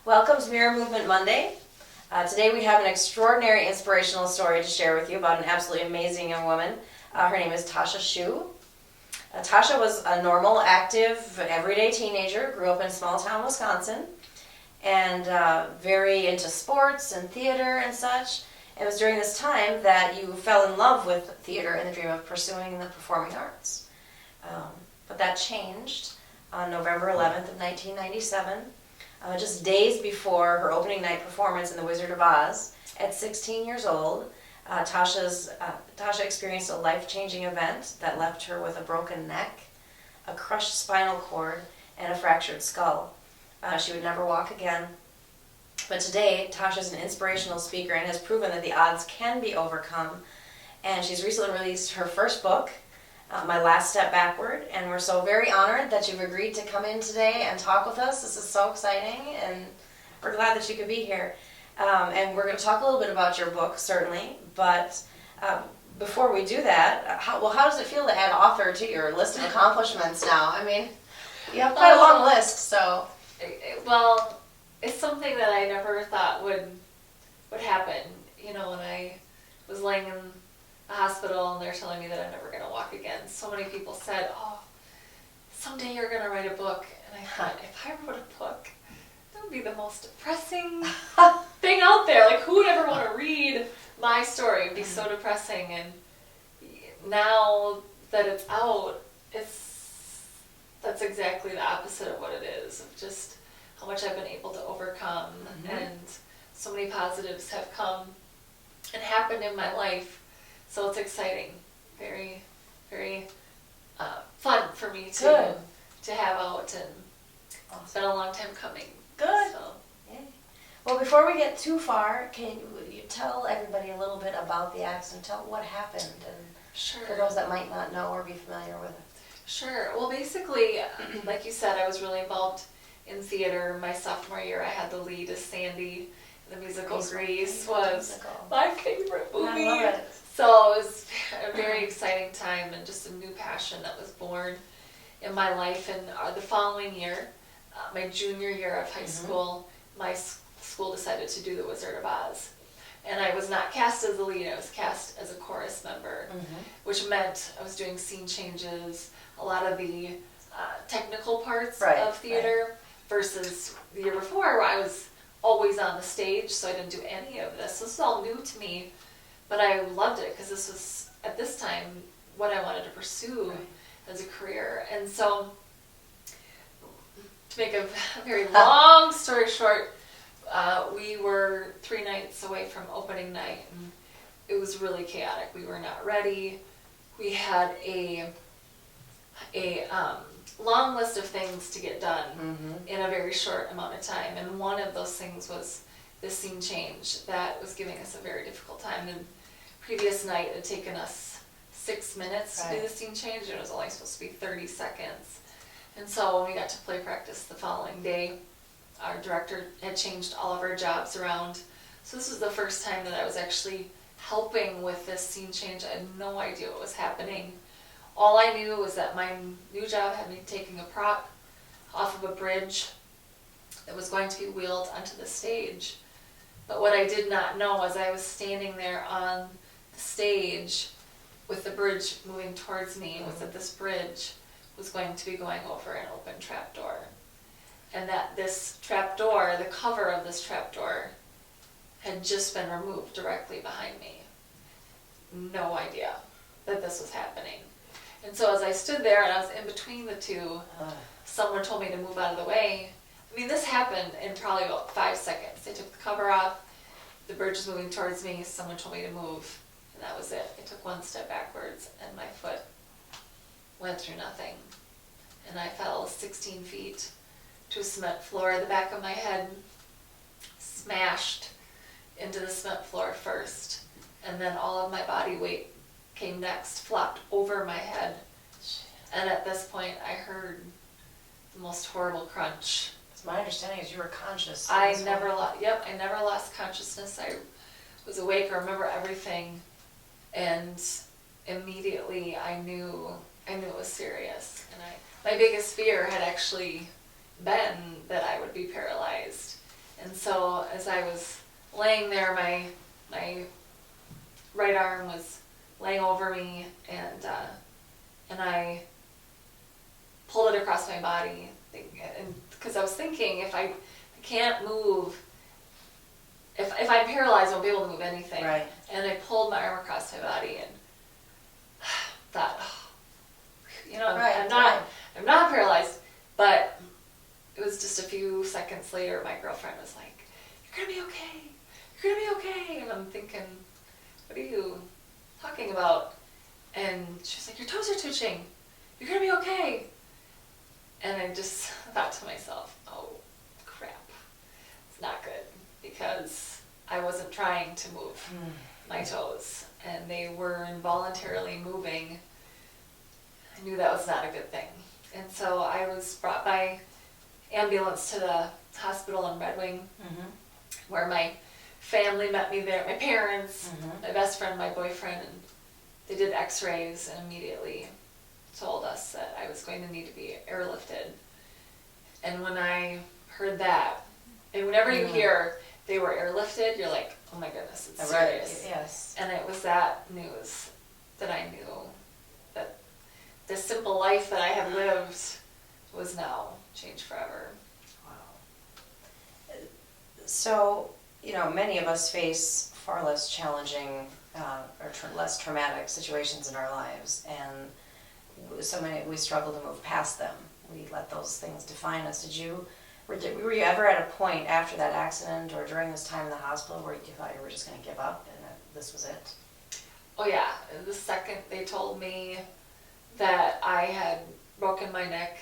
Welcome to Mirror Movement Monday. Today we have an extraordinary inspirational story to share with you about an absolutely amazing young woman. Her name is Tasha Schuh. Tasha was a normal, active, everyday teenager, grew up in small town Wisconsin, and very into sports and theater and such. It was during this time that you fell in love with theater and the dream of pursuing the performing arts. But that changed on November 11th of 1997. Just days before her opening night performance in The Wizard of Oz, at 16 years old, Tasha experienced a life-changing event that left her with a broken neck, a crushed spinal cord, and a fractured skull. She would never walk again. But today, Tasha's an inspirational speaker and has proven that the odds can be overcome. And she's recently released her first book, My Last Step Backward, and we're so very honored that you've agreed to come in today and talk with us. This is so exciting, and we're glad that you could be here. And we're going to talk a little bit about your book, certainly, but before we do that, how does it feel to add author to your list of accomplishments now? I mean, you have quite a long list, so... Well, it's something that I never thought would happen. You know, when I was laying in the hospital and they're telling me that I'm never going to walk again, so many people said, oh, someday you're going to write a book. And I thought, if I wrote a book, that would be the most depressing thing out there. Like, who would ever want to read my story? It would be so depressing. And now that it's out, that's exactly the opposite of what it is, of just how much I've been able to overcome. Mm-hmm. And so many positives have come and happened in my life. So it's exciting, very, very fun for me to have out, and it's been a long time coming. Good. So. Yeah. Well, before we get too far, can you tell everybody a little bit about the accident? Tell what happened, and Sure. For those that might not know or be familiar with it. Sure. Well, basically, like you said, I was really involved in theater. My sophomore year, I had the lead as Sandy. The musical Grease was my favorite movie. I love it. So it was a very exciting time and just a new passion that was born in my life. And the following year, my junior year of high school, my school decided to do The Wizard of Oz. And I was not cast as the lead, I was cast as a chorus member, which meant I was doing scene changes, a lot of the technical parts of theater, versus the year before where I was always on the stage, so I didn't do any of this. This is all new to me. But I loved it because this was, at this time, what I wanted to pursue as a career. And so, to make a very long story short, we were 3 nights away from opening night, and it was really chaotic. We were not ready. We had a long list of things to get done in a very short amount of time. And one of those things was this scene change that was giving us a very difficult time. And previous night it had taken us 6 minutes to do the scene change, and it was only supposed to be 30 seconds. And so when we got to play practice the following day, our director had changed all of our jobs around. So this was the first time that I was actually helping with this scene change. I had no idea what was happening. All I knew was that my new job had me taking a prop off of a bridge that was going to be wheeled onto the stage. But what I did not know was I was standing there on the stage with the bridge moving towards me, was that this bridge was going to be going over an open trapdoor. And that this trapdoor, the cover of this trapdoor, had just been removed directly behind me. No idea that this was happening. And so as I stood there and I was in between the two, someone told me to move out of the way. I mean, this happened in probably about 5 seconds. They took the cover off, the bridge was moving towards me, someone told me to move, and that was it. I took 1 step backwards and my foot went through nothing. And I fell 16 feet to a cement floor. The back of my head smashed into the cement floor first, and then all of my body weight came next, flopped over my head. And at this point, I heard the most horrible crunch. My understanding is you were conscious. I never lost consciousness. I was awake. I remember everything, and immediately I knew it was serious. And my biggest fear had actually been that I would be paralyzed, And so as I was laying there, my right arm was laying over me, and I pulled it across my body, and because I was thinking, if I can't move, if I'm paralyzed, I won't be able to move anything. Right. And I pulled my arm across my body and thought, oh, you know, Right, I'm not paralyzed, but it was just a few seconds later, my girlfriend was like, "You're gonna be okay. You're gonna be okay." And I'm thinking, what are you talking about? And she was like, "Your toes are twitching. You're gonna be okay." And I just thought to myself, oh crap, it's not good, because I wasn't trying to move my toes, and they were involuntarily moving. I knew that was not a good thing. And so I was brought by ambulance to the hospital in Red Wing, where my family met me there, my parents, my best friend, my boyfriend, and they did x-rays and immediately told us that I was going to need to be airlifted. And when I heard that, and whenever you hear they were airlifted, you're like, oh my goodness, it's serious. Yes. And it was that news that I knew that the simple life that I had lived was now changed forever. Wow. So, you know, many of us face far less challenging less traumatic situations in our lives, and so many, we struggle to move past them. We let those things define us. Were you ever at a point after that accident or during this time in the hospital where you thought you were just going to give up and that this was it? Oh yeah, the second they told me that I had broken my neck,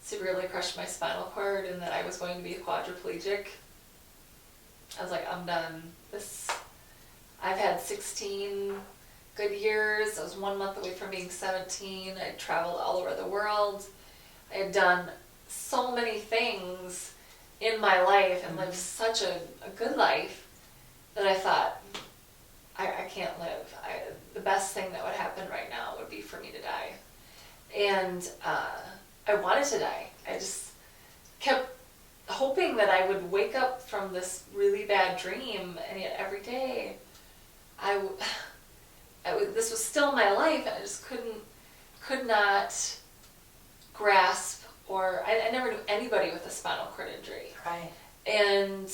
severely crushed my spinal cord, and that I was going to be quadriplegic, I was like, I'm done. I've had 16 good years. I was 1 month away from being 17. I traveled all over the world. I had done so many things in my life and lived such a good life that I thought, I can't live. The best thing that would happen right now would be for me to die. And I wanted to die. I just kept hoping that I would wake up from this really bad dream, and yet every day this was still my life, and I just could not grasp, or I never knew anybody with a spinal cord injury. Right. And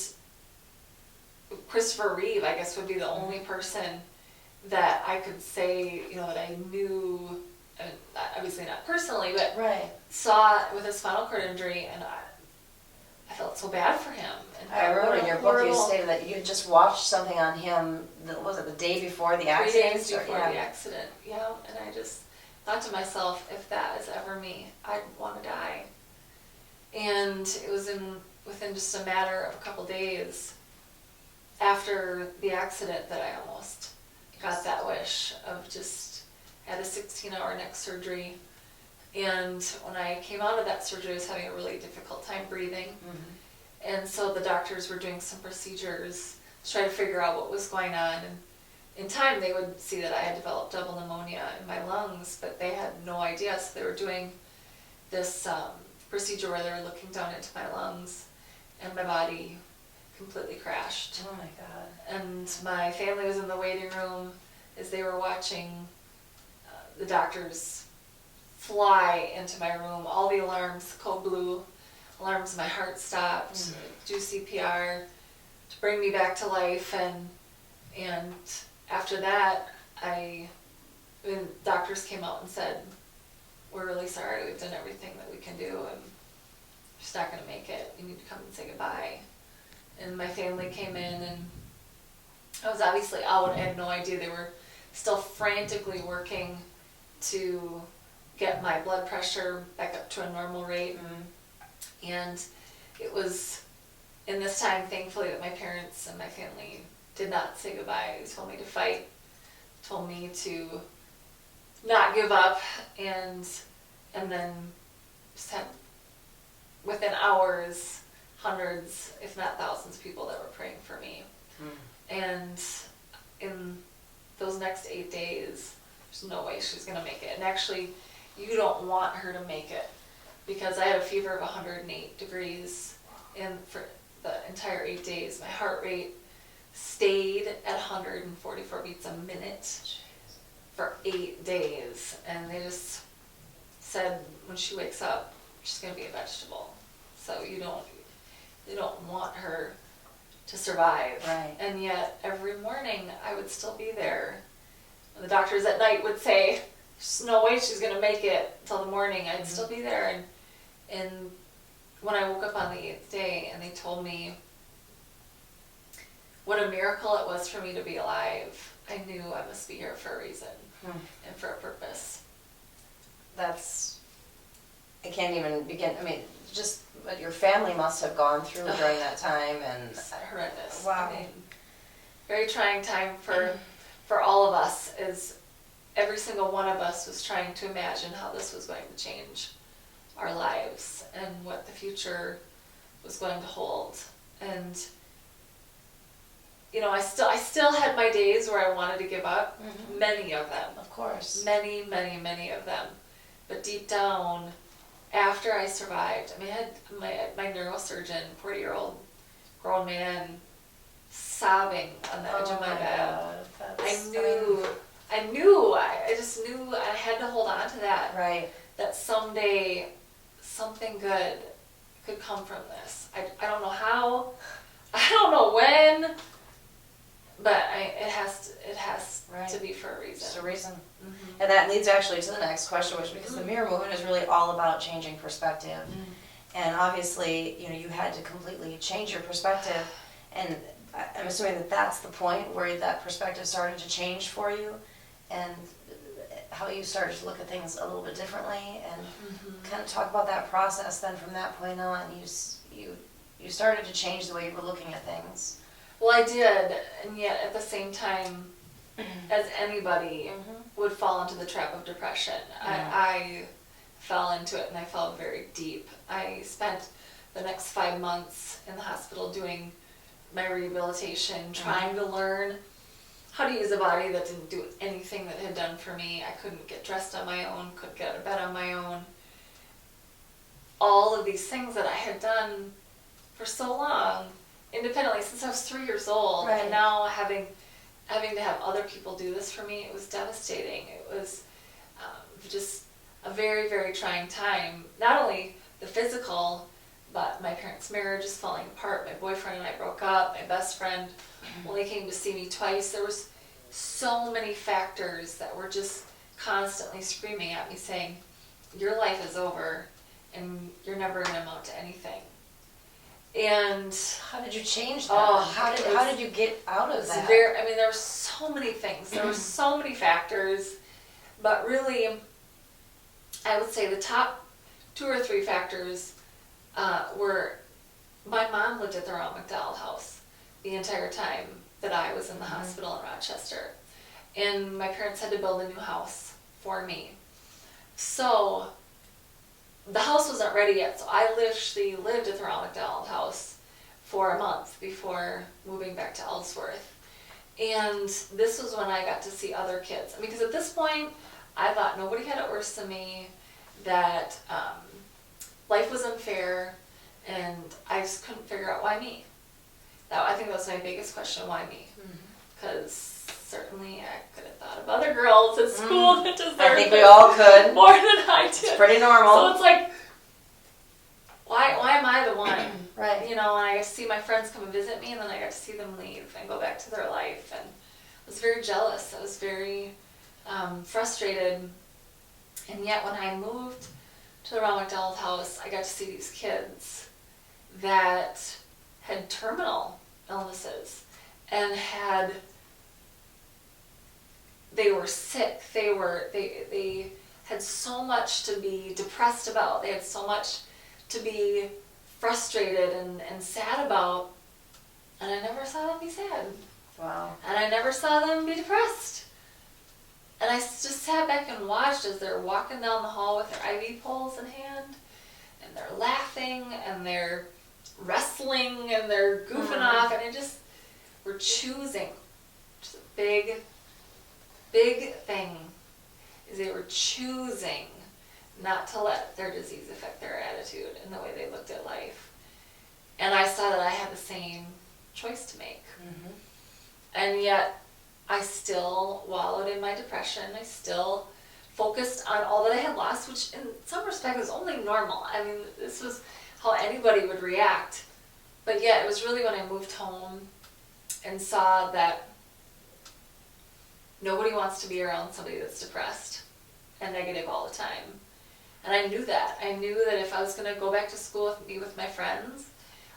Christopher Reeve, I guess, would be the only person that I could say, you know, that I knew, and obviously not personally, but saw with a spinal cord injury, and I felt so bad for him. And I wrote in your book, you stated that you had just watched something on him, was it the day before the accident? 3 days before the accident, yeah. And I just thought to myself, if that is ever me, I'd want to die. And it was within just a matter of a couple days after the accident that I almost got that wish of just had a 16-hour neck surgery. And when I came out of that surgery, I was having a really difficult time breathing. And so the doctors were doing some procedures to try to figure out what was going on. And in time, they would see that I had developed double pneumonia in my lungs, but they had no idea. So they were doing this procedure where they were looking down into my lungs, and my body completely crashed. Oh my God. And my family was in the waiting room as they were watching the doctors fly into my room. All the alarms, code blue alarms, my heart stopped, do CPR to bring me back to life. And after that, when doctors came out and said, we're really sorry, we've done everything that we can do, and you're just not going to make it. You need to come and say goodbye. And my family came in, and I was obviously out. I had no idea. They were still frantically working to get my blood pressure back up to a normal rate. And it was in this time, thankfully, that my parents and my family did not say goodbye. They told me to fight, told me to not give up, and then just had, within hours, hundreds, if not thousands, of people that were praying for me. And in those next 8 days, there's no way she's going to make it. And actually, you don't want her to make it, because I had a fever of 108 degrees, and the entire 8 days. My heart rate stayed at 144 beats a minute for 8 days. And they just said when she wakes up, she's going to be a vegetable. So you don't want her to survive. Right. And yet every morning I would still be there. And the doctors at night would say, there's no way she's going to make it till the morning. I'd still be there. And when I woke up on the 8th day and they told me what a miracle it was for me to be alive, I knew I must be here for a reason and for a purpose. I can't even begin. I mean, just what your family must have gone through during that time, and It's horrendous. Wow. I mean, very trying time for all of us, as every single one of us was trying to imagine how this was going to change our lives and what the future was going to hold. And I still had my days where I wanted to give up, many of them. of course. Many, many, many of them. But deep down, after I survived, I had my neurosurgeon, 40-year-old grown man, sobbing on the edge of my bed. God, I just knew I had to hold on to that. Right. That someday something good could come from this. I don't know how, I don't know when, but it has Right. to be for a reason. Just a reason. And that leads actually to the next question, which because the mirror movement is really all about changing perspective. And obviously, you had to completely change your perspective. And I'm assuming that that's the point where that perspective started to change for you, and how you started to look at things a little bit differently, and kind of talk about that process. Then from that point on, you started to change the way you were looking at things. Well, I did, and yet at the same time, as anybody would fall into the trap of depression, I fell into it, and I fell very deep. I spent the next 5 months in the hospital doing my rehabilitation, trying to learn how to use a body that didn't do anything that it had done for me. I couldn't get dressed on my own, couldn't get out of bed on my own. All of these things that I had done for so long, independently, since I was 3 years old, Right. and now having to have other people do this for me, it was devastating. It was just a very, very trying time. Not only the physical, but my parents' marriage is falling apart. My boyfriend and I broke up. My best friend only came to see me twice. There was so many factors that were just constantly screaming at me saying, your life is over and you're never going to amount to anything. And How did you change that? Oh, how did you get out of it's that? there were so many things. There were so many factors, but really, I would say the top 2 or 3 factors were my mom lived at the Ronald McDonald house the entire time that I was in the hospital in Rochester, and my parents had to build a new house for me. So the house wasn't ready yet, so I literally lived at the Ronald McDonald house for a month before moving back to Ellsworth. And this was when I got to see other kids. Because at this point, I thought nobody had it worse than me, that life was unfair, and I just couldn't figure out why me. I think that was my biggest question, why me? Because certainly I could have thought of other girls at school that deserved I think we all could. more than I did. It's pretty normal. So it's like, why am I the one? Right. And I got to see my friends come and visit me, and then I got to see them leave and go back to their life. And I was very jealous. I was very frustrated. And yet when I moved to the Ronald McDonald house, I got to see these kids that had terminal illnesses and they were sick. They had so much to be depressed about. They had so much to be frustrated and sad about. And I never saw them be sad. Wow. And I never saw them be depressed. And I just sat back and watched as they're walking down the hall with their IV poles in hand, and they're laughing, and they're wrestling, and they're goofing off, and they just were choosing. Just a big, big thing is they were choosing not to let their disease affect their attitude and the way they looked at life. And I saw that I had the same choice to make. Mm-hmm. And yet, I still wallowed in my depression. I still focused on all that I had lost, which in some respect is only normal. I mean, this was how anybody would react. But yet, it was really when I moved home and saw that nobody wants to be around somebody that's depressed and negative all the time. And I knew that. I knew that if I was going to go back to school and be with my friends,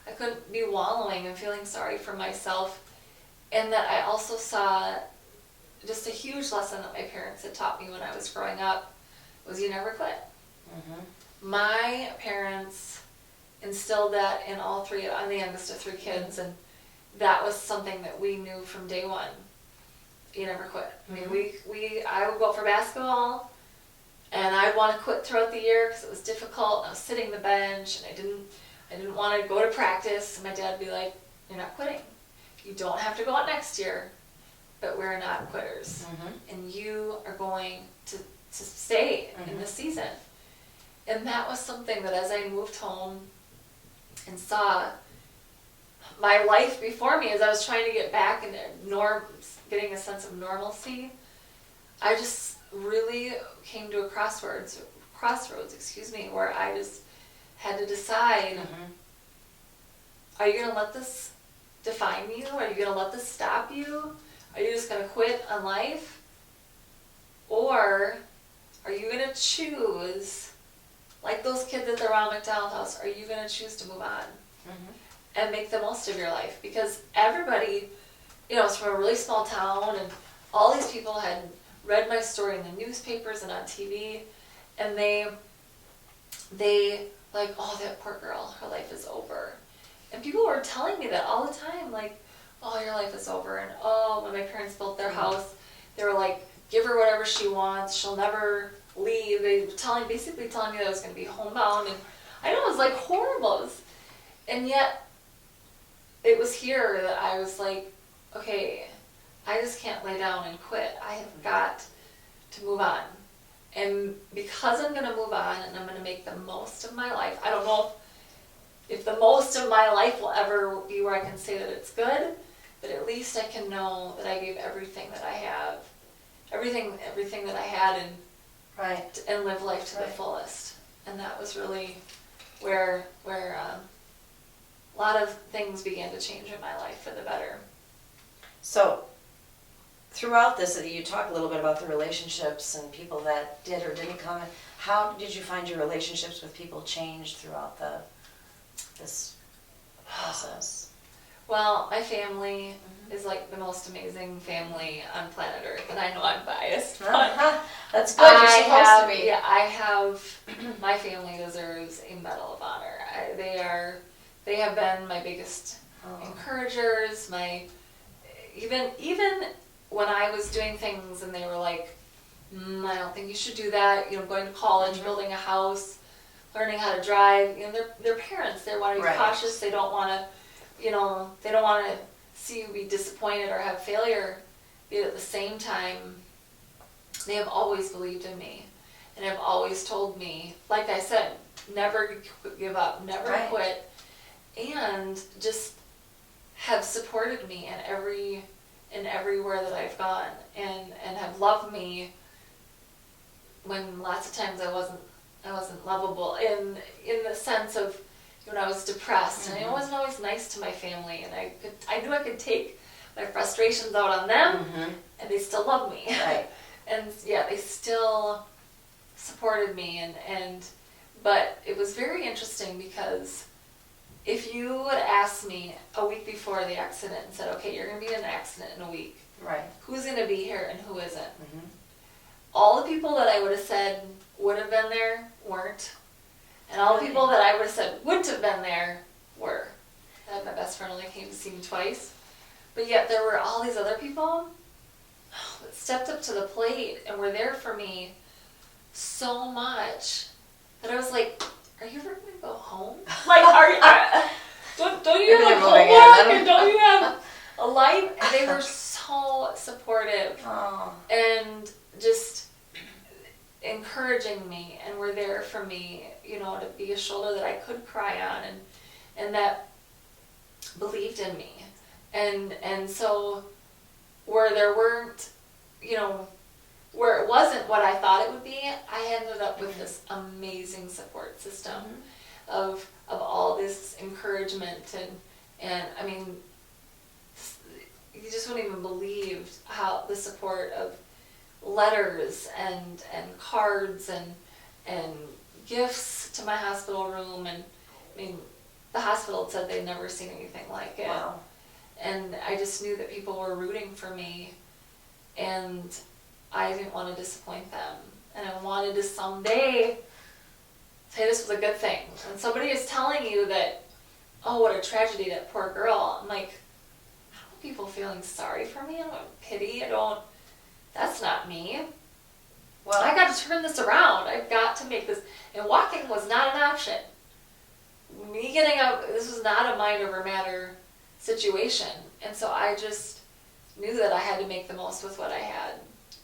I couldn't be wallowing and feeling sorry for myself. And that I also saw just a huge lesson that my parents had taught me when I was growing up was you never quit. Mm-hmm. My parents instilled that in all three. I'm the youngest of three kids, and that was something that we knew from day one. You never quit. Mm-hmm. I mean, I would go out for basketball, and I'd want to quit throughout the year because it was difficult. And I was sitting the bench, and I didn't want to go to practice. And my dad would be like, "You're not quitting. You don't have to go out next year, but we're not quitters, and you are going to stay in this season." And that was something that as I moved home and saw my life before me, as I was trying to get back into getting a sense of normalcy, I just really came to a crossroads, where I just had to decide, are you going to let this define you? Are you going to let this stop you? Are you just going to quit on life? Or are you going to choose, like those kids at the Ronald McDonald House, are you going to choose to move on and make the most of your life? Because everybody, it's from a really small town, and all these people had read my story in the newspapers and on TV, and they like, oh, that poor girl, her life is over. And people were telling me that all the time, like, oh, your life is over. And oh, when my parents built their house, they were like, give her whatever she wants, she'll never leave. They were basically telling me that I was going to be homebound. And I know it was like horrible. And yet, it was here that I was like, okay, I just can't lay down and quit. I have got to move on. And because I'm going to move on and I'm going to make the most of my life, I don't know if the most of my life will ever be where I can say that it's good, but at least I can know that I gave everything that I have, everything that I had, and live life to the fullest. And that was really where a lot of things began to change in my life for the better. So, throughout this, you talk a little bit about the relationships and people that did or didn't come. How did you find your relationships with people changed throughout this process? Well, my family is like the most amazing family on planet Earth, and I know I'm biased. That's good. You're supposed to be. Yeah, I have. My family deserves a Medal of Honor. They have been my biggest encouragers. Even when I was doing things and they were like, I don't think you should do that. Going to college, building a house, learning how to drive. They're parents. They want to be cautious. They don't want to, they don't want to see you be disappointed or have failure. But at the same time, they have always believed in me and have always told me, like I said, never give up, never quit, and just have supported me in everywhere that I've gone, and have loved me when lots of times I wasn't lovable in the sense of when I was depressed, and I wasn't always nice to my family, and I knew I could take my frustrations out on them, and they still loved me. Right. And yeah, they still supported me, but it was very interesting because if you would ask me a week before the accident and said, okay, you're going to be in an accident in a week. Right. Who's going to be here and who isn't? All the people that I would have said would have been there weren't. And all the people that I would have said wouldn't have been there were. I had my best friend only came to see me twice. But yet there were all these other people that stepped up to the plate and were there for me so much that I was like, are you ever going to go home? Like, don't you have homework and don't you have a life? And they were so supportive and just encouraging me, and were there for me, to be a shoulder that I could cry on, and that believed in me. And so where there weren't, where it wasn't what I thought it would be, I ended up with this amazing support system of all this encouragement and I mean, you just wouldn't even believe how the support of letters and cards and gifts to my hospital room, and I mean, the hospital said they'd never seen anything like it. Wow. And I just knew that people were rooting for me, and I didn't want to disappoint them. And I wanted to someday say this was a good thing. When somebody is telling you that, oh, what a tragedy, that poor girl, I'm like, I don't want people feeling sorry for me. I don't want pity. That's not me. Well, I got to turn this around. I've got to make this. And walking was not an option. Me getting up, this was not a mind over matter situation. And so I just knew that I had to make the most with what I had.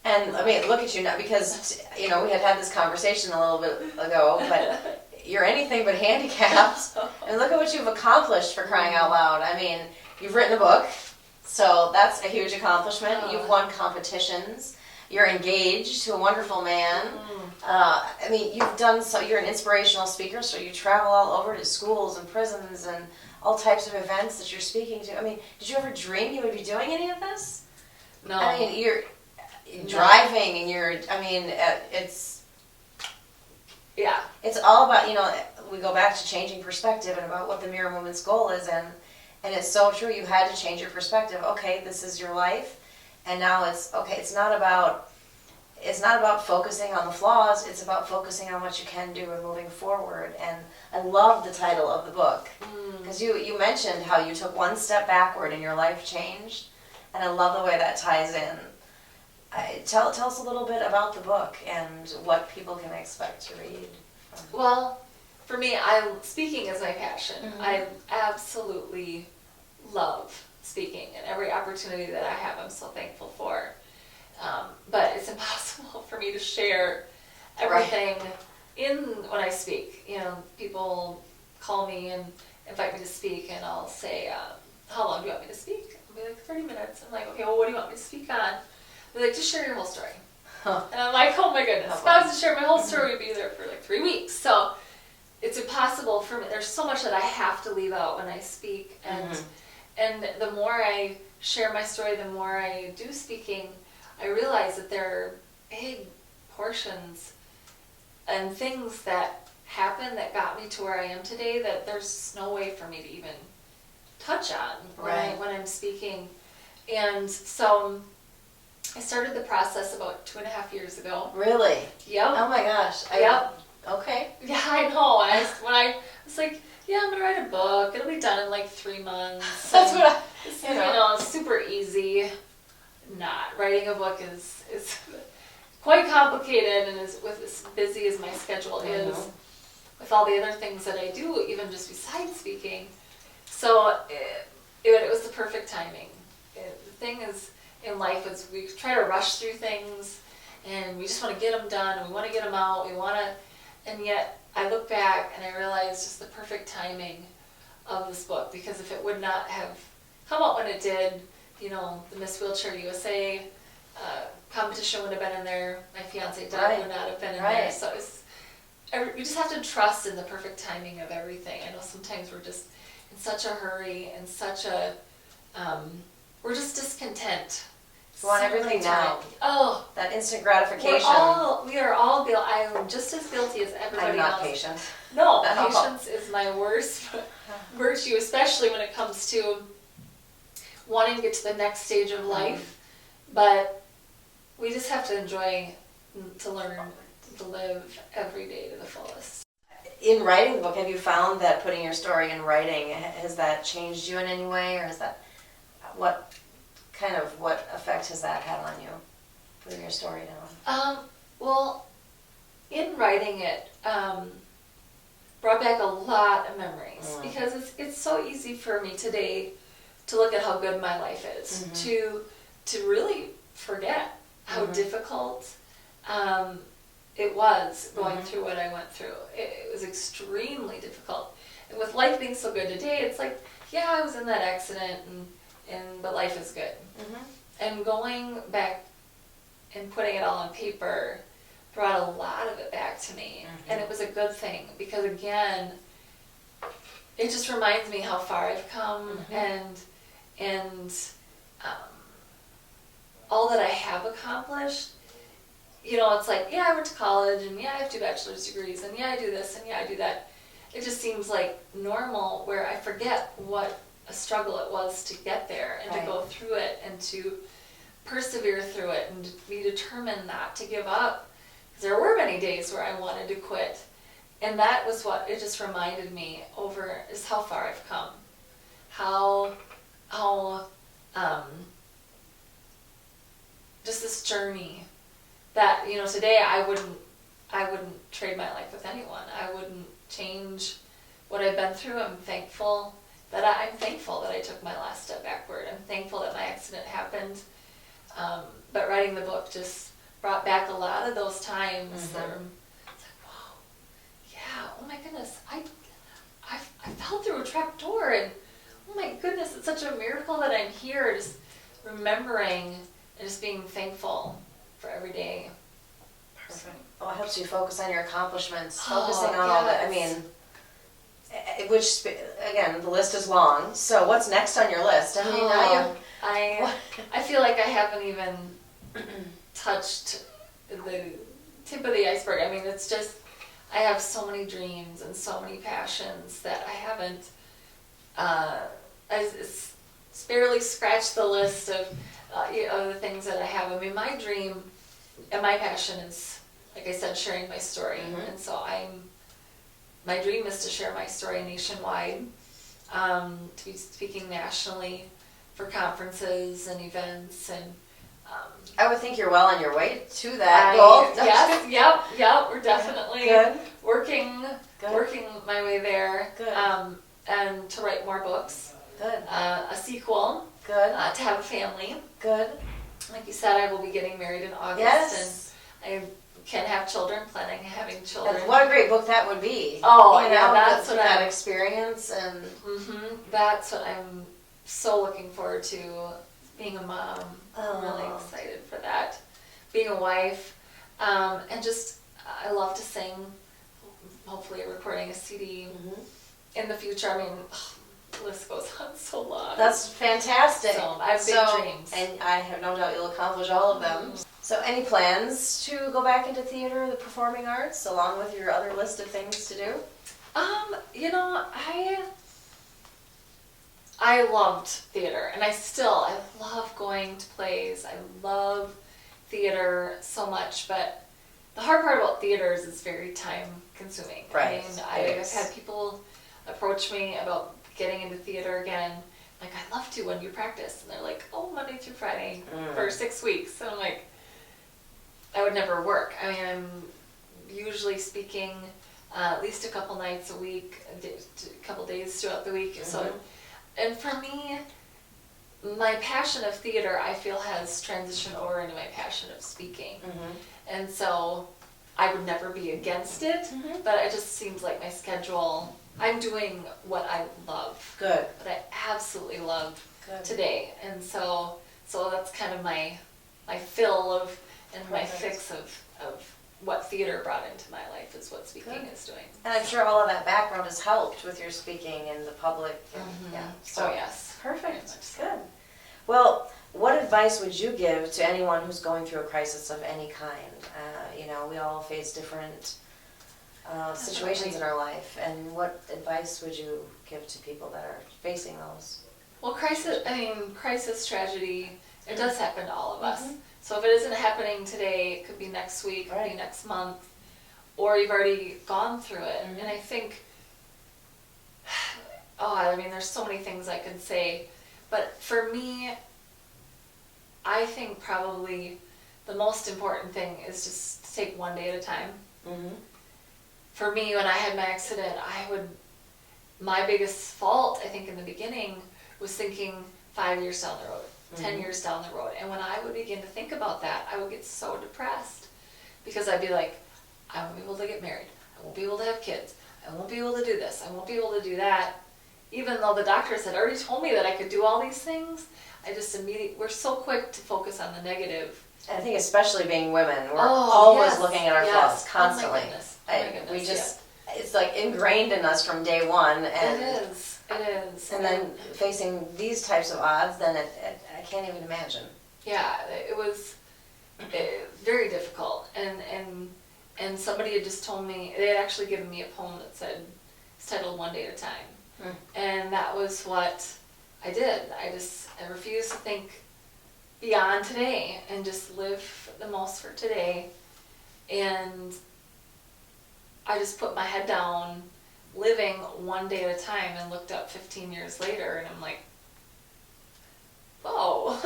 And I mean, look at you now, because, we had this conversation a little bit ago, but you're anything but handicapped. And look at what you've accomplished, for crying out loud. I mean, you've written a book, so that's a huge accomplishment. You've won competitions. You're engaged to a wonderful man. I mean, you're an inspirational speaker, so you travel all over to schools and prisons and all types of events that you're speaking to. I mean, did you ever dream you would be doing any of this? No. I mean, you're driving and it's... Yeah. It's all about, we go back to changing perspective and about what the Mirror Movement's goal is, and it's so true. You had to change your perspective. Okay, this is your life, and now it's not about focusing on the flaws. It's about focusing on what you can do and moving forward. And I love the title of the book, because you mentioned how you took one step backward and your life changed, and I love the way that ties in. Tell us a little bit about the book and what people can expect to read. Well, for me, speaking is my passion. I absolutely love speaking, and every opportunity that I have, I'm so thankful for. But it's impossible for me to share everything when I speak. People call me and invite me to speak, and I'll say, how long do you want me to speak? I'll be like, 30 minutes. I'm like, okay, well, what do you want me to speak on? They're like, just share your whole story. Huh. And I'm like, oh my goodness, if I was to share my whole story, we'd be there for like 3 weeks. So it's impossible for me. There's so much that I have to leave out when I speak. And the more I share my story, the more I do speaking, I realize that there are big portions and things that happened that got me to where I am today that there's no way for me to even touch on when I'm speaking. And so I started the process about 2.5 years ago. Really? Yep. Oh my gosh. Yep. Okay. Yeah, I know. And when I was like, yeah, I'm gonna write a book. It'll be done in like 3 months. That's what it's super easy. Not writing a book is quite complicated, and is with as busy as my schedule is, with all the other things that I do, even just besides speaking. So it was the perfect timing. The thing is, in life, is we try to rush through things, and we just want to get them done, and we want to get them out, and yet I look back and I realize just the perfect timing of this book, because if it would not have come out when it did, the Miss Wheelchair USA competition would have been in there, my fiance Doug would not have been in there, so we just have to trust in the perfect timing of everything. I know sometimes we're just in such a hurry and we're just discontent. You want everything now. Oh, that instant gratification. We are all guilty. I am just as guilty as everybody else. I'm not patient. No, patience is my worst virtue, especially when it comes to wanting to get to the next stage of life. But we just have to enjoy, to learn, to live every day to the fullest. In writing the book, have you found that putting your story in writing, has that changed you in any way, or has that, what effect has that had on you, putting your story down? Well, in writing it, brought back a lot of memories, because it's so easy for me today to look at how good my life is, to really forget how difficult it was going through what I went through. It was extremely difficult. And with life being so good today, it's like, yeah, I was in that accident, but life is good. Mm-hmm. And going back and putting it all on paper brought a lot of it back to me. Mm-hmm. And it was a good thing because, again, it just reminds me how far I've come, Mm-hmm. and all that I have accomplished. You know, it's like, yeah, I went to college, and yeah, I have 2 bachelor's degrees, and yeah, I do this, and yeah, I do that. It just seems like normal, where I forget what a struggle it was to get there, and Right. to go through it, and to persevere through it, and to be determined not to give up. Because there were many days where I wanted to quit, and that was what it just reminded me over, is how far I've come. How just this journey that, you know, today I wouldn't trade my life with anyone. I wouldn't change what I've been through. I'm thankful that I took my last step backward. I'm thankful that my accident happened. But writing the book just brought back a lot of those times that were, it's like, whoa, yeah, oh my goodness, I fell through a trap door, and oh my goodness, it's such a miracle that I'm here. Just remembering and just being thankful for every day. Perfect. Well, it helps you focus on your accomplishments, Oh, focusing on all that. I yes. mean, again, the list is long. So what's next on your list? I mean, now I feel like I haven't even touched the tip of the iceberg. I mean, it's just, I have so many dreams and so many passions that I haven't, it's barely scratched the list of the things that I have. I mean, my dream and my passion is, like I said, sharing my story. And so my dream is to share my story nationwide, to be speaking nationally for conferences and events, and I would think you're well on your way to that goal. Yes, yep. We're definitely Good. working my way there. Good. And to write more books. Good. A sequel. Good. To have a family. Good. Like you said, I will be getting married in August. Yes. And I can have children, planning on having children. And what a great book that would be. Oh, you yeah, know, that's what that I'm... experience and... That's what I'm so looking forward to, being a mom. I'm really Oh. excited for that. Being a wife. And just, I love to sing. Hopefully recording a CD in the future. I mean, the list goes on so long. That's fantastic. So I have big dreams. And I have no doubt you'll accomplish all of them. So any plans to go back into theater, the performing arts, along with your other list of things to do? You know, I loved theater, and I love going to plays. I love theater so much, but the hard part about theater is it's very time consuming. Right. I mean, I've had people approach me about getting into theater again. Like, I'd love to when you practice. And they're like, oh, Monday through Friday for 6 weeks. And I'm like, that would never work. I mean, I'm usually speaking at least a couple nights a week, a couple days throughout the week. So, and for me, my passion of theater, I feel, has transitioned over into my passion of speaking. And so I would never be against it, but it just seems like my schedule, I'm doing what I love. Good. What I absolutely love Good. today. And so that's kind of my fill of, and my Perfect. fix of what theater brought into my life is what speaking is doing. And I'm sure all of that background has helped with your speaking in the public. And, yeah. So Oh, yes. Very perfect. much so. Good. Well, what advice would you give to anyone who's going through a crisis of any kind? You know, we all face different situations in our life, and what advice would you give to people that are facing those? Well, crisis, tragedy, it does happen to all of us. So if it isn't happening today, it could be next week, it could be next month, or you've already gone through it. And I think, there's so many things I could say, but for me, I think probably the most important thing is just to take one day at a time. For me, when I had my accident, my biggest fault, I think, in the beginning was thinking 5 years down the road, 10 years down the road. And when I would begin to think about that, I would get so depressed, because I'd be like, I won't be able to get married. I won't be able to have kids. I won't be able to do this. I won't be able to do that. even though the doctors had already told me that I could do all these things, I just immediately, we're so quick to focus on the negative. I think especially being women, we're always looking at our flaws constantly. Oh my goodness. Oh my goodness. We just, it's like ingrained in us from day one. And it is. And then facing these types of odds, then I can't even imagine. Yeah, it was very difficult. And somebody had just told me, they had actually given me a poem that said, it's titled One Day at a Time. And that was what I did. I refused to think beyond today and just live the most for today. And I just put my head down, living one day at a time, and looked up 15 years later, and I'm like, whoa,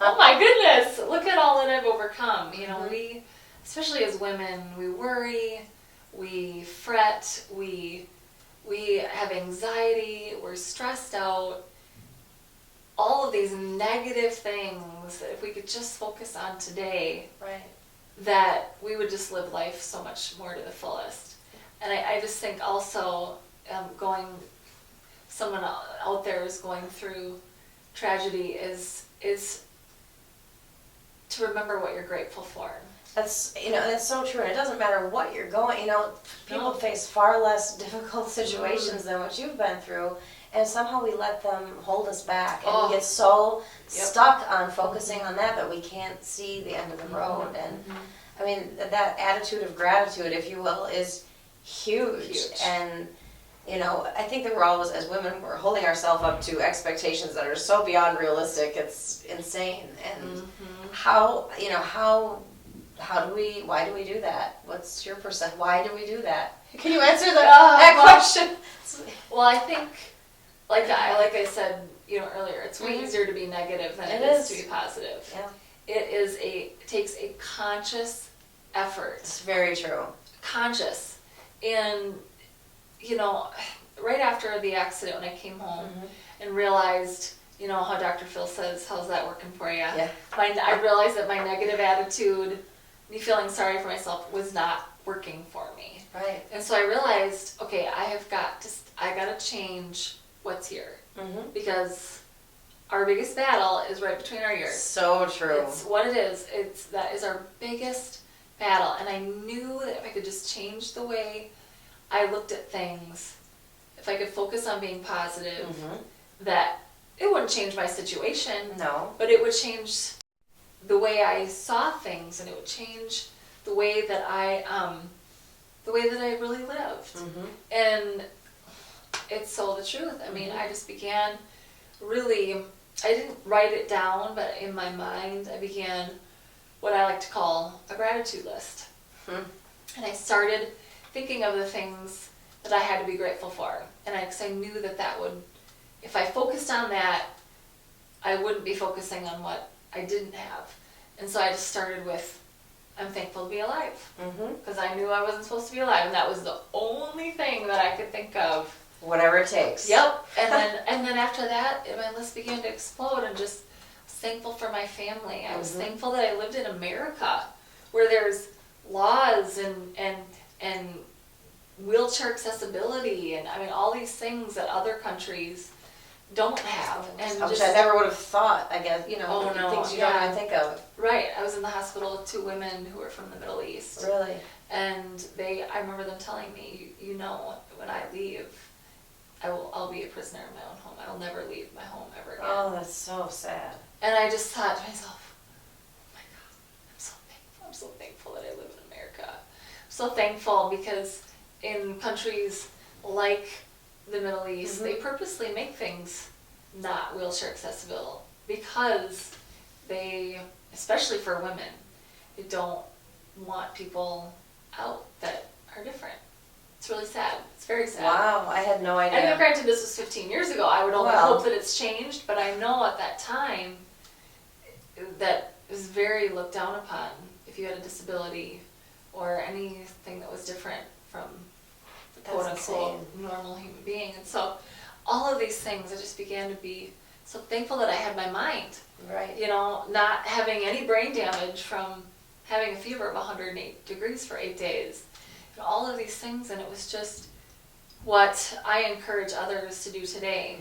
oh my goodness, look at all that I've overcome. You know, we, especially as women, we worry, we fret, we have anxiety, we're stressed out. All of these negative things that if we could just focus on today, right, that we would just live life so much more to the fullest. And I just think also someone out there is going through tragedy is to remember what you're grateful for. That's so true, and it doesn't matter what you're going. People face far less difficult situations than what you've been through, and somehow we let them hold us back, and we get so stuck on focusing on that we can't see the end of the road. And I mean, that attitude of gratitude, if you will, is huge. And I think that we're always, as women, we're holding ourselves up to expectations that are so beyond realistic. It's insane. And why do we do that? What's your percent? Why do we do that? Can you answer that question? Well, I think, like I said, earlier, it's way easier to be negative than it is to be positive. Yeah. It takes a conscious effort. It's very true. Conscious. And, right after the accident, when I came home and realized, how Dr. Phil says, how's that working for you? Yeah. I realized that my negative attitude, me feeling sorry for myself, was not working for me. Right. And so I realized, okay, I got to change what's here. Because our biggest battle is right between our ears. So true. It's what it is. That is our biggest battle. And I knew that if I could just change the way I looked at things, if I could focus on being positive, that it wouldn't change my situation. No. But it would change the way I saw things, and it would change the way that I really lived. And it's so the truth. I mean, I just began I didn't write it down, but in my mind, I began what I like to call a gratitude list. And I started thinking of the things that I had to be grateful for. And because I knew that would, if I focused on that, I wouldn't be focusing on what I didn't have. And so I just started with, I'm thankful to be alive. Because I knew I wasn't supposed to be alive, and that was the only thing that I could think of. Whatever it takes. Yep. And then after that, my list began to explode, and just was thankful for my family. I was thankful that I lived in America, where there's laws and wheelchair accessibility, and all these things that other countries don't have. And which I never would have thought, I guess, things you don't even think of. Right. I was in the hospital with 2 women who were from the Middle East. Really? And I remember them telling me, when I leave, I'll be a prisoner in my own home. I'll never leave my home ever again. Oh, that's so sad. And I just thought to myself, oh my God, I'm so thankful. I'm so thankful that I live in America. I'm so thankful because in countries like the Middle East, they purposely make things not wheelchair accessible because they, especially for women, they don't want people out that are different. It's really sad. It's very sad. Wow, I had no idea. And granted, this was 15 years ago. I would only hope that it's changed, but I know at that time that it was very looked down upon if you had a disability or anything that was different from the quote-unquote normal human being. And so all of these things, I just began to be so thankful that I had my mind. Right. Not having any brain damage from having a fever of 108 degrees for 8 days. All of these things, and it was just what I encourage others to do today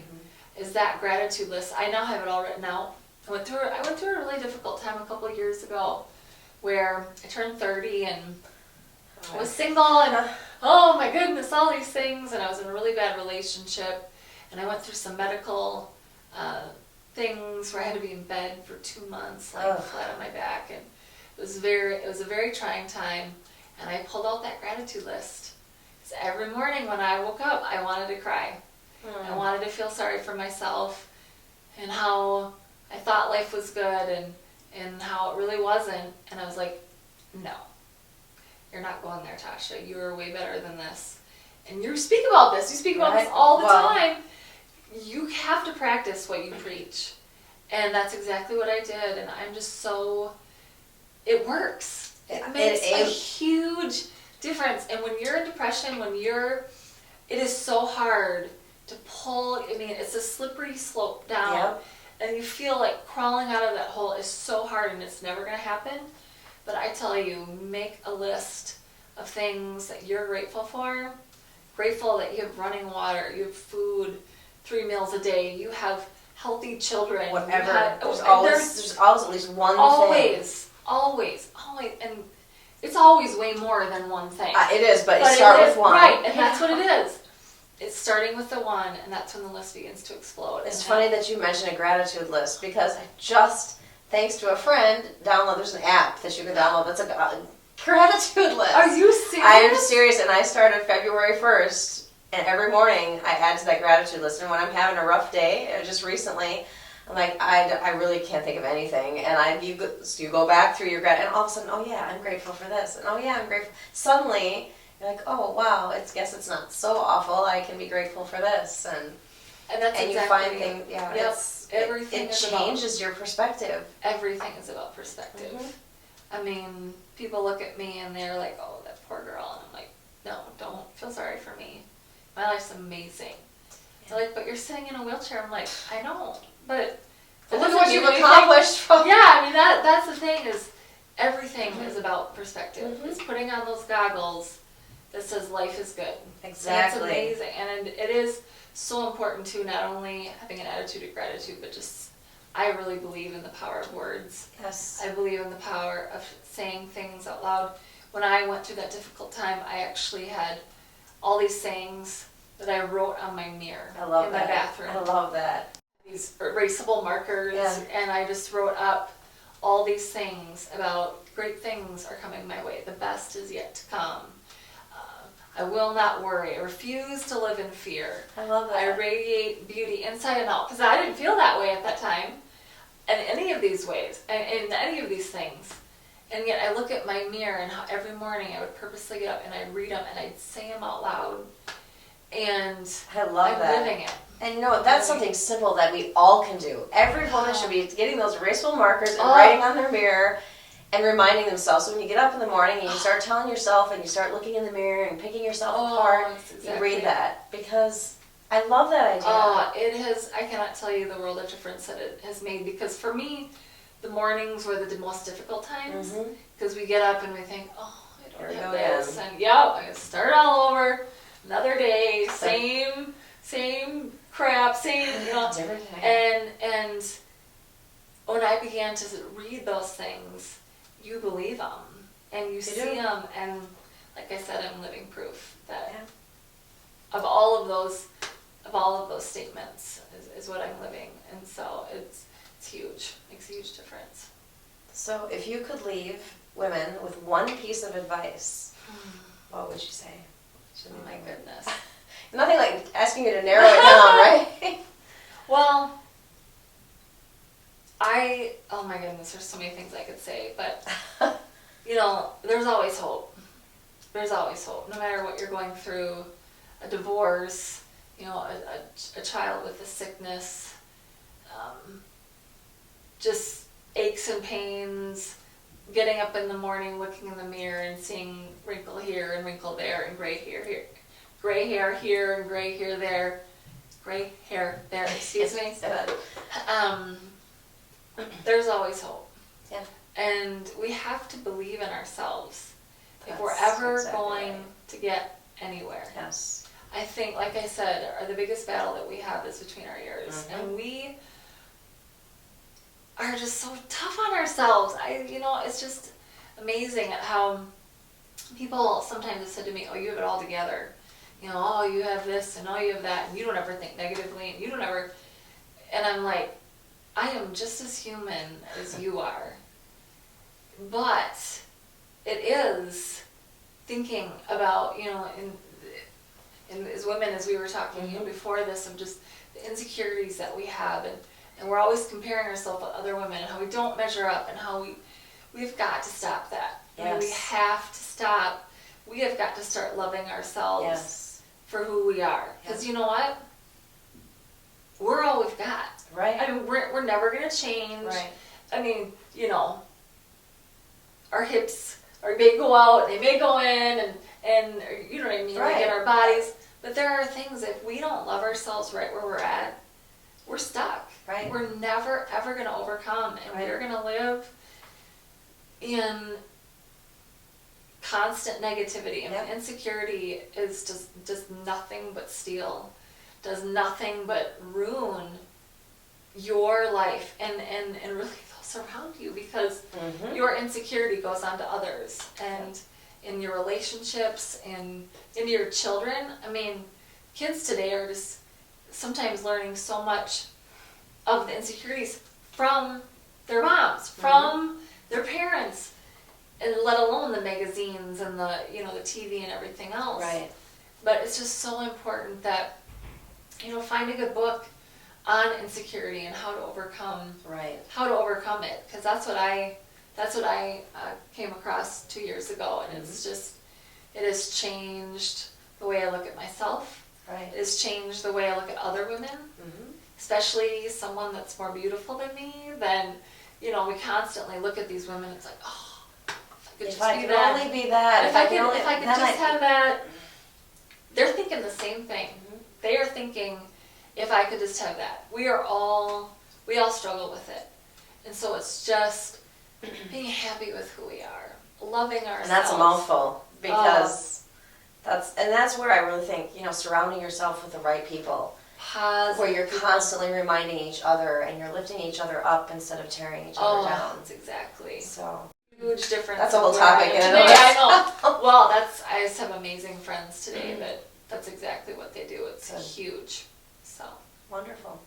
is that gratitude list. I now have it all written out. I went through a really difficult time a couple of years ago where I turned 30 and I was single and oh my goodness, all these things, and I was in a really bad relationship, and I went through some medical things where I had to be in bed for 2 months, like flat on my back, and it was a very trying time, and I pulled out that gratitude list. Because every morning when I woke up, I wanted to cry. I wanted to feel sorry for myself and how I thought life was good and how it really wasn't, and I was like, no. You're not going there, Tasha. You are way better than this. And you speak about this. You speak about this all the time. You have to practice what you preach. And that's exactly what I did. And I'm just so... It works. It makes a huge difference. And when you're in depression, it is so hard to pull... I mean, it's a slippery slope down. Yep. And you feel like crawling out of that hole is so hard and it's never going to happen. But I tell you, make a list of things that you're grateful for. Grateful that you have running water, you have food, 3 meals a day, you have healthy children. Whatever. There's always at least one thing. Always. And it's always way more than one thing. It is, but you start with one. Right, and that's what it is. It's starting with the one, and that's when the list begins to explode. It's funny that you mentioned a gratitude list, because I just... thanks to a friend, there's an app that you can download that's a gratitude list. Are you serious? I am serious, and I started February 1st, and every morning I add to that gratitude list, and when I'm having a rough day, just recently, I'm like, I really can't think of anything, and you go back through your gratitude, and all of a sudden, oh yeah, I'm grateful for this, and oh yeah, I'm grateful. Suddenly, you're like, oh wow, guess it's not so awful, I can be grateful for this, and you find things, it changes your perspective. Everything is about perspective. I mean, people look at me and they're like, oh, that poor girl. And I'm like, no, don't feel sorry for me. My life's amazing. They're like, but you're sitting in a wheelchair. I'm like, I know, but look at what you've accomplished. Yeah, I mean, that's the thing is everything is about perspective. It's putting on those goggles that says life is good. Exactly. And it's amazing. And it is so important too, not only having an attitude of gratitude, but just, I really believe in the power of words. Yes. I believe in the power of saying things out loud. When I went through that difficult time, I actually had all these sayings that I wrote on my mirror in my bathroom. I love that. These erasable markers, and I just wrote up all these things about great things are coming my way. The best is yet to come. I will not worry. I refuse to live in fear. I love that. I radiate beauty inside and out. Because I didn't feel that way at that time. In any of these ways. In any of these things. And yet I look at my mirror and how every morning I would purposely get up and I'd read them and I'd say them out loud. And I'm living it. And that's something simple that we all can do. Every woman should be getting those erasable markers and writing on their mirror. And reminding themselves, so when you get up in the morning and you start telling yourself and you start looking in the mirror and picking yourself apart, you read that. Because I love that idea. It has, I cannot tell you the world of difference that it has made. Because for me, the mornings were the most difficult times. Because we get up and we think, oh, I don't have this. And I'm going to start all over, another day, same crap, and when I began to read those things, you believe them and you see them, and like I said, I'm living proof that of all of those statements is what I'm living, and so it's huge. Makes a huge difference. So if you could leave women with one piece of advice, what would you say? Oh my goodness. Nothing like asking you to narrow it down, right? Well, oh my goodness, there's so many things I could say, but, there's always hope. There's always hope. No matter what you're going through, a divorce, a child with a sickness, just aches and pains, getting up in the morning, looking in the mirror and seeing wrinkle here and wrinkle there and gray hair here and gray hair there. Gray hair there, excuse me. There's always hope. Yeah. And we have to believe in ourselves if we're ever going to get anywhere. Yes. I think, like I said, the biggest battle that we have is between our ears. Mm-hmm. And we are just so tough on ourselves. It's just amazing at how people sometimes have said to me, oh, you have it all together. Oh, you have this and oh, you have that, and you don't ever think negatively, and you don't ever, and I'm like, I am just as human as you are. But it is thinking about, and as women, as we were talking before this, of just the insecurities that we have, and we're always comparing ourselves with other women, and how we don't measure up, and how we've got to stop that. Yes. I mean, we have to stop. We have got to start loving ourselves for who we are. Because you know what? We're all we've got. Right. I mean, we're never going to change. Right. I mean, our hips may go out, they may go in, and you know what I mean, right. like in our bodies. But there are things, if we don't love ourselves right where we're at, we're stuck. Right. We're never, ever going to overcome. And right. we're going to live in constant negativity. I mean, insecurity is just does nothing but steal, does nothing but ruin your life and really those around you, because your insecurity goes on to others, and in your relationships and into your children. I mean, kids today are just sometimes learning so much of the insecurities from their moms, from their parents, and let alone the magazines and the the TV and everything else. Right. But it's just so important that find a good book on insecurity and how to overcome it, because that's what I came across 2 years ago, and it's just, it has changed the way I look at myself. Right. It has changed the way I look at other women, especially someone that's more beautiful than me. Then we constantly look at these women. It's like, oh, if I could only be that. If I could just have that. They're thinking the same thing. They are thinking, if I could just have that. We all struggle with it. And so it's just being happy with who we are, loving ourselves. And that's a mouthful, because that's where I really think, surrounding yourself with the right people. Positive. Where you're constantly reminding each other, and you're lifting each other up instead of tearing each other down. That's exactly. So huge difference. that's a whole topic in today. I know. Well, I just have amazing friends today that's exactly what they do. It's huge. So wonderful.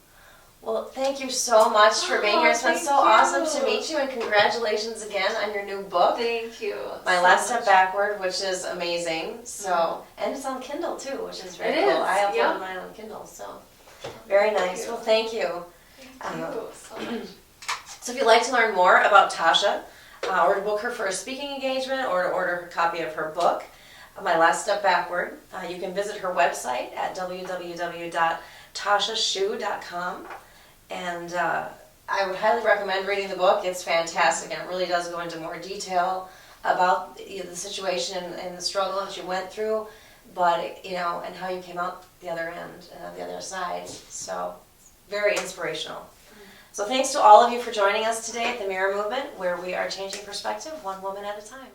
Well, thank you so much for being here. It's been so awesome to meet you, and congratulations again on your new book. Thank you. My Last Step Backward, which is amazing. So, and it's on Kindle too, which is very cool. I uploaded mine on Kindle, so very nice. Well, thank you. Thank you so much. So if you'd like to learn more about Tasha, or to book her for a speaking engagement, or to order a copy of her book, My Last Step Backward, you can visit her website at www.tashaschuh.com. And I would highly recommend reading the book. It's fantastic, and it really does go into more detail about the situation and the struggle that you went through, but and how you came out the other end and the other side. So very inspirational. So thanks to all of you for joining us today at the Mirror Movement, where we are changing perspective one woman at a time.